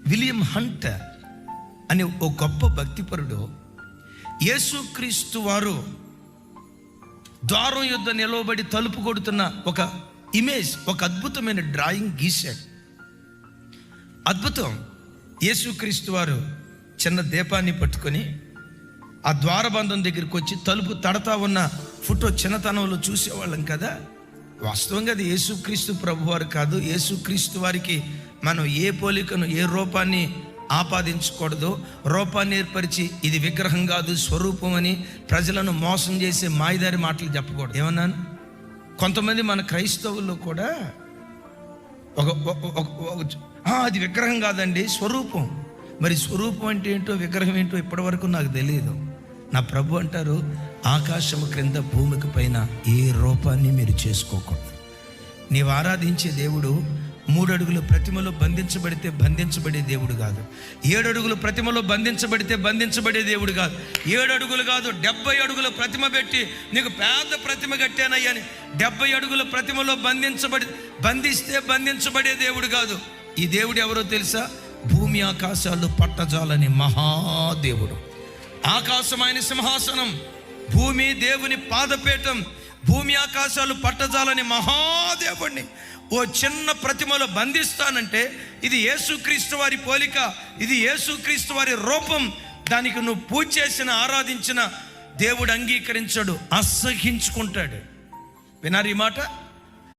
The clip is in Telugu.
విలియం హంట్ అనే ఒక గొప్ప భక్తిపరుడు యేసుక్రీస్తు వారు ద్వారం యొద్ద నిలవబడి తలుపు కొడుతున్న ఒక ఇమేజ్, ఒక అద్భుతమైన డ్రాయింగ్ గీశాడు. అద్భుతం. యేసుక్రీస్తు వారు చిన్న దీపాన్ని పట్టుకొని ఆ ద్వారబంధం దగ్గరికి వచ్చి తలుపు తడతా ఉన్న ఫోటో చిన్నతనంలో చూసేవాళ్ళం కదా. వాస్తవంగా అది యేసుక్రీస్తు ప్రభువారు కాదు. యేసుక్రీస్తు వారికి మనం ఏ పోలికను, ఏ రూపాన్ని ఆపాదించకూడదు. రూపాన్ని ఏర్పరిచి ఇది విగ్రహం కాదు స్వరూపం అని ప్రజలను మోసం చేసే మాయదారి మాటలు చెప్పకూడదు. ఏమన్నాను? కొంతమంది మన క్రైస్తవుల్లో కూడా అది విగ్రహం కాదండి స్వరూపం. మరి స్వరూపం అంటే ఏంటో, విగ్రహం ఏంటో ఇప్పటి వరకు నాకు తెలియదు. నా ప్రభు అంటారు, ఆకాశము క్రింద భూమికి పైన ఏ రూపాన్ని మీరు చేసుకోకూడదు. నీవు ఆరాధించే దేవుడు 3 అడుగుల ప్రతిమలో బంధించబడే దేవుడు కాదు. 7 అడుగుల ప్రతిమలో బంధించబడే దేవుడు కాదు. 7 అడుగులు కాదు, 70 అడుగుల ప్రతిమ పెట్టి నీకు పెద్ద ప్రతిమ కట్టానయ్యని 70 అడుగుల ప్రతిమలో బంధించబడే దేవుడు కాదు. ఈ దేవుడు ఎవరో తెలుసా? భూమి ఆకాశాలు పట్టజాలని మహాదేవుడు. ఆకాశం ఆయన సింహాసనం, భూమి దేవుని పాదపీఠం. భూమి ఆకాశాలు పట్టజాలని మహాదేవుడిని ఓ చిన్న ప్రతిమలో బంధిస్తానంటే ఇది యేసుక్రీస్తు వారి పోలిక, ఇది యేసుక్రీస్తు వారి రూపం. దానికి నువ్వు పూజ చేసిన, ఆరాధించిన దేవుడు అంగీకరించడు, అసహించుకుంటాడు. వినారు ఈ మాట?